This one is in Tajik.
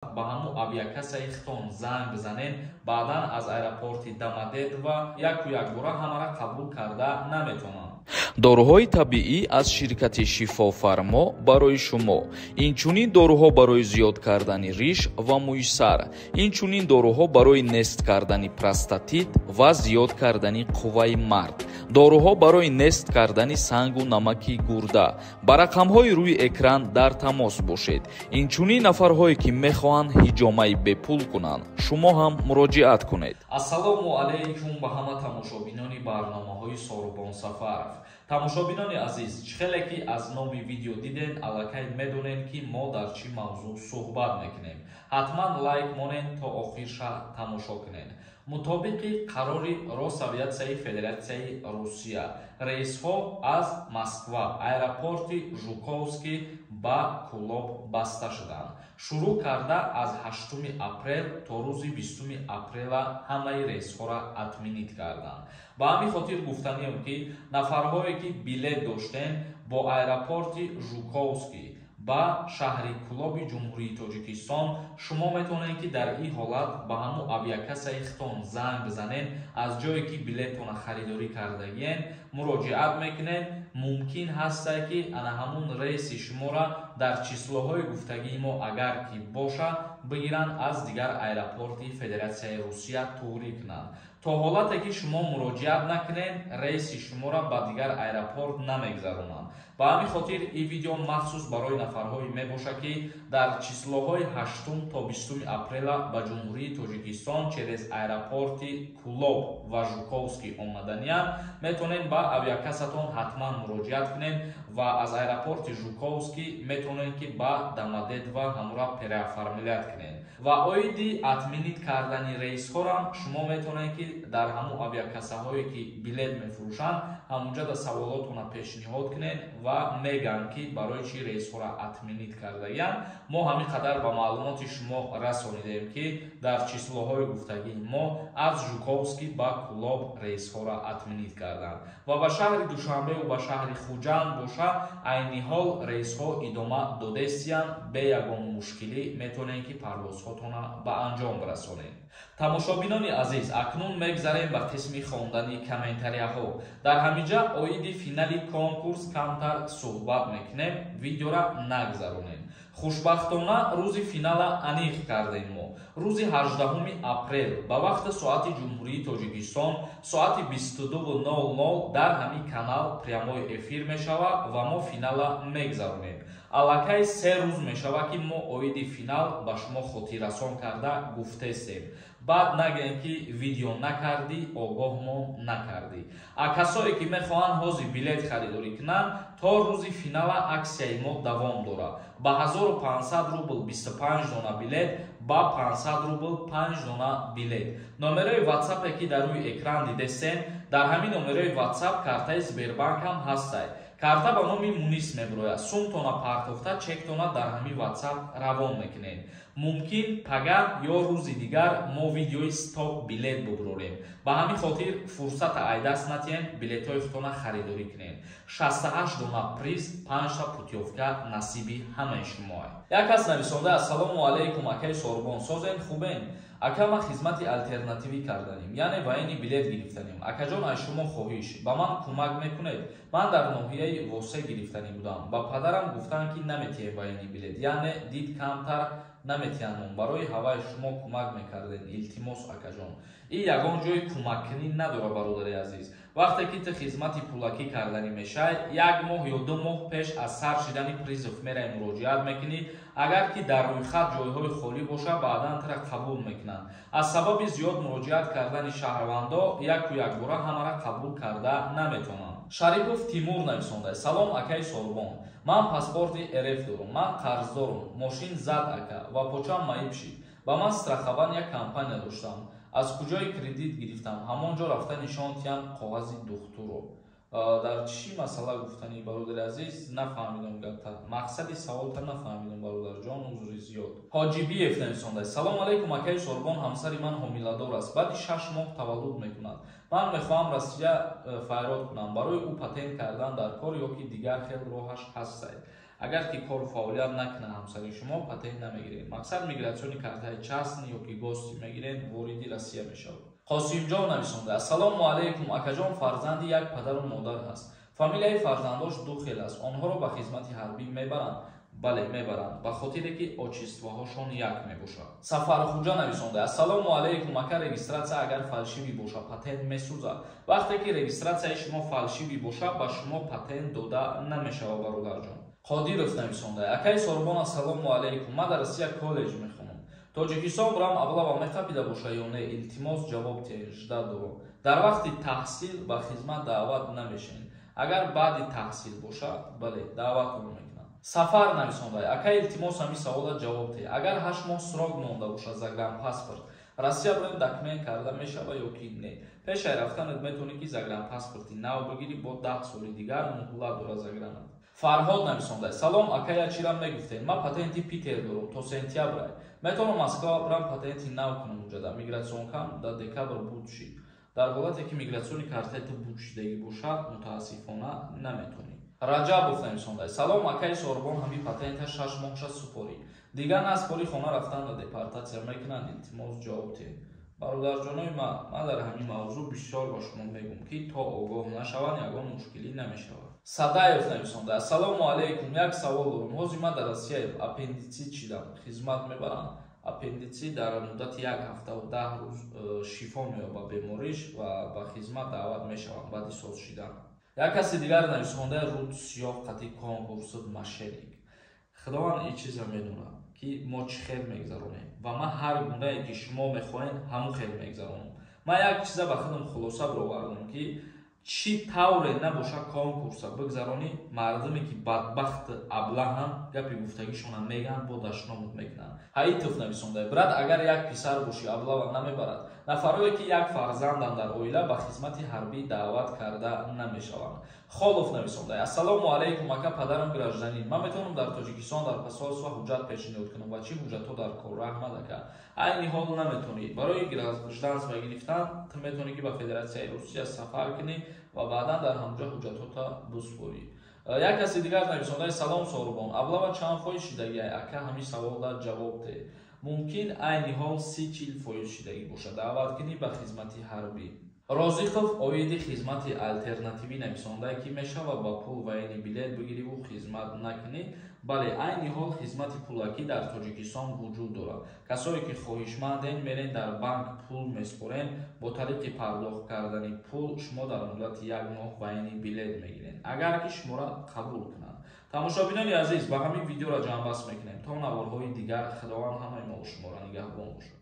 ба ҳамун авиакасаи хитон занг бизанен, баъдан аз аэропорти Домодедово ва яку як бора ҳамаро қабул карда наметавонанд. доруҳои табиӣ аз ширкати шифофармо барои шумо. Инчунин доруҳо барои зиёд кардани риш ва мӯйсар. Инчунин доруҳо барои нест кардани простатит ва зиёд кардани қувваи мард. доруҳо барои нест кардани сангу намаки гурда. ба рақамҳои рӯи экран дар тамос бошед. Инчунин нафарҳое ки мехоҳанд ҳиҷомаи бепул кунанд, шумо ҳам муроҷиат кунед. ассалому алайкум ба ҳама тамошобинони барномаҳои Сорубон Сафаров. тамошобинони азиз, чихеле ки аз номи видео диден, аллакай медонен ки мо дар чӣ мавзӯъ суҳбат мекунем. ҳатман лайк монен то охирша тамошо кунен. мутобиқи қарори Росавиатсияи Федератсияи Русия, рейсҳо аз Москва аэропорти Жуковский ба Кулоб баста шуданд. шурӯъ карда аз 8 апрел то рӯзи 20 апрела ҳамаи рейсҳоро атминид карданд. ба ҳамин хотир гуфтанем ки нафарҳое ки билет доштен бо аэропорти Жуковский ба шаҳри Кулоби ҷумҳурии Тоҷикистон, шумо метавонед ки дар ин ҳолат ба ҳамун авиакасаи хитон занг бизанен, аз ҷое ки билетона харидорӣ кардагиен муроҷиат мекунед. мумкин ҳаста ки ана ҳамун рейси шуморо дар числоҳои гуфтагии мо агар ки боша бигиранд, аз дигар аэропорти Федератсияи Русия туғрӣ кунанд. то ҳолате ки шумо муроҷиат накунед, рейси шуморо ба дигар аэропорт намегзаронанд. ба ҳамин хотир ин видео махсус барои нафарҳое мебошад ки дар числоҳои 8 то 20 апрела ба ҷумҳурии Тоҷикистон через аэропорти Кулоб ва Жуковский омаданиянд, метавонед ба авиакасатон ҳатман муроҷиат кунед ва аз аэропорти Жуковский метавонед ки ба Домодедово ҳамура переоформилят кунед. ва оиди атминид кардани рейсҳоро шумо метавонед ки дар ҳамун авиакасаҳое ки билет мефурӯшанд ҳамунҷа да саволотона пешниҳод кунед ва мегӯянд ки барои чӣ рейсҳоро атминид кардагиянд. мо ҳамин қадар ба маълумоти шумо расонидем ки дар числоҳои гуфтагии мо аз Жуковский ба Кулоб рейсҳоро атминид карданд ва ба шаҳри Душанбе ва шаҳри Хуҷанд боша айни ҳол рейсҳо идома додестиянд. бе ягон мушкилӣ метавонед ки парвозҳотона ба анҷом расонед. тамошобинони азиз, акнун мегзарем ба қисми хондани комментарияҳо. дар ҳаминҷа оиди финали конкурс камтар суҳбат мекунем, видеоро нагзаронем. хушбахтона рӯзи финала аниқ кардем. мо рӯзи 18 апрел ба вақти соати ҷумҳурии Тоҷикистон соати 22:00 дар ҳамин канал прямои эфир мешавад ва мо финала мегзаронем. аллакай 3 рӯз мешавад ки мо оиди финал ба шумо хотиррасон карда гуфтестем. баъд нагӯем ки видео накардӣ, огоҳ мо накардӣ. касое ки мехоҳанд ҳозир билет харидорӣ кунанд, то рӯзи финала аксияи мо давом дорад. ба 1500 рубл 25 дона билет, ба 500 рубл 5 дона билет. номерои ватсапе ки дар рӯи экран дидестен, дар ҳамин номерои ватсап картаи Сбербанк ҳам ҳастад. карта ба номи Мунис мебирояд. сумтона партофта чектона дар ҳамин ватсап равон мекунед. мумкин пага ё рӯзи дигар мо видеои сток билет бубурорем. ба ҳамин хотир фурсата айдаст натиҳем билетҳои худтона харидорӣ кунед. 68 дона приз, 5 та путёвка насиби ҳамаи шумо. як кас нависонда: ассалому алайкум акаи Сорубон, созен хубен? ака ма хизмати алтернативӣ карданем, яъне ваини билет гирифтанем. акаҷон аз шумо хоҳиш, ба ман кӯмак мекунед? ман дар ноҳияи Восе гирифтанӣ будам. ба падарам гуфтанд ки наметиҳем ваини билет, яъне дид камтар наметиҳанам. барои ҳаваи шумо кӯмак мекардем. илтимос акаҷон. ин ягон ҷои кӯмаккунӣ надорад бародари азиз. вақте ки ту хизмати пулакӣ карданӣ мешавад, 1 моҳ ё 2 моҳ пеш аз сар шидани призов мераи муроҷиат мекунӣ. агар ки дар рӯйхат ҷойҳои холӣ боша, баъдан тура қабул мекунанд. аз сабаби зиёд муроҷиат кардани шаҳрвандо яку якбора ҳамаро қабул карда наметавонанд. Шарипов Тимур нависонда: салом акаи Сорубон, ман паспорти РФ дорам, ман қарздорам, мошин зад ака ва почам маиб шид. ба ман страхован як компания доштам. аз куҷои кредит гирифтам? ҳамон ҷо рафта нишон диҳам коғази духтурро. дар чӣ масъала гуфтанӣ бародари азиз? нафаҳмидам гапта. мақсади саволта нафаҳмидам бародарҷон, узри зиёд. Ҳоҷибиев нависонда: салом алайкум акаи Сорубон, ҳамсари ман ҳомиладор аст, баъди 6 моҳ таваллуд мекунад. ман мехоҳам Россия файрод кунам. барои ӯ патент кардан дар кор ё ки дигар хел роҳаш ҳастад? агар ки кору фаъолият накунад ҳамсари шумо патент намегиред. мақсад мигратсиони картаи частни ё ки гости мегиред вориди Россия мешавад. қосимҷон нависонда: ассалому алайкум, акаҷон фарзанди як падару модар ҳаст. фамилияи фарзандош ду хел аст. онҳоро ба хизмати ҳарбӣ мебаранд? бале, мебаранд, ба хотире ки отчествоҳошон як мебошад. Сафархуҷа нависонда: ассалому алайкум, ака регистратсия агар фалшивӣ бошад, патент месӯзад. вақте ки регистратсияи шумо фалшивӣ бошад, ба шумо патент дода намешавад, бародарҷон. Қодиров нависонда: акаи Сорбон, ассалому алайкум, ман дар Россия коллеҷ мехонам. Тоҷикистон бурам аввала мехапида бошад ё не? илтимос ҷавоб тиҳед, жда дорам. дар вақти таҳсил ба хизмат даъват намешавед. агар баъди таҳсил бошад, бале, даъватон мекунам. Сафар нависонда: акаи илтимос ҳамин саволат ҷавоб тиҳед. агар 8 моҳ срок монда бошад загранпаспорт, Россия бурем документ карда мешавад ё ки не? пешаи рафтанат метавонӣ ки загранпаспорти нав бигирӣ, бо 10 соли дигар муҳлат дорад загранат. Фарҳод нависонда: салом акая, чирам мегуфтед? ман патенти Питер дорам то сентябр. метавонам Москва бурам патенти нав кунам уҷа. дар мигратсионкам дар декабр буд шид. дар ҳолате ки мигратсиони картаи ту буд шидагӣ бошад, мутаассифона наметавонӣ. Раҷабов нависонда: салом акаи Сорбон, ҳамин патента 6 моҳша супорӣ. дигар наспори хона рафтан ва депортатсия мекунанд, илтимос ҷавоб диҳед. бародарҷонои ман дар ҳамин мавзӯъ бисёр ба шумо мегӯям ки то огоҳ нашаванд, ягон мушкилӣ намешавад. Садаев нависонда: ассалому алайкум, як савол дорам. ҳозир ман дар Россияем аппендитсит шидам, хизмат мебаранд? аппендитсит дар муддати 1 ҳафтаву 10 рӯз шифо меёбад бемориш ва ба хизмат даъват мешаванд баъди соз шидан. як каси дигар нависонда: руд сиёҳ қати конкурсид мошенник. худованд ин чиза медонад ки мо чӣ хел мегзаронем ва ман ҳар гунае ки шумо мехоҳед ҳамон хел мегзаронам. ман як чиза ба худам хулоса бировардам ки чӣ тавре набошад конкурса бигзаронӣ, мардуме ки бадбахти аблаҳам гапи гуфтагишонам мегӯянд, бо дашномут мекунанд. ҳаитов нависонда: брат, агар як писар бошӣ, аблава намебарад. нафарое ки як фарзанданд дар оила ба хизмати ҳарбӣ даъват карда намешаванд. холов нависонда: ассалому алайкум, ака падарам гражданин. ман метавонам дар Тоҷикистон дар посольство ҳуҷҷат пешниҳод кунам ва чӣ ҳуҷҷатҳо дар кор? раҳмат ака. айни ҳол наметавонӣ. барои гражданство гирифтан ту метавонӣ ки ба Федератсияи Русия сафар кунӣ ва баъдан дар ҳамҷо ҳуҷҷатҳота биспорӣ. як каси дигар нависонда: салом Сорбон, аблава чанд фоиз шидагӣ? ака ҳамин саволат ҷавоб диҳед. мумкин айни ҳол 30-40 фоиз шидагӣ бошад. даъват кунӣ ба хизмати ҳарбӣ. розиқов оиди хизмати алтернативӣ нависонда ки мешавад ба пул ваини билет бигириву хизмат накунӣ. бале, айни ҳол хизмати пулакӣ дар Тоҷикистон вуҷуд дорад. касое ки хоҳишманден мерен дар банк пул меспорен, бо тариқи пардохт кардани пул шумо дар муддати 1 моҳ ваини билет мегиред, агар ки шуморо қабул кунанд. тамошобинони азиз, ба ҳамин видеоро ҷамъбаст мекунем. то наворҳои дигар, худованд ҳамаи мо шуморо нигаҳбон бошад.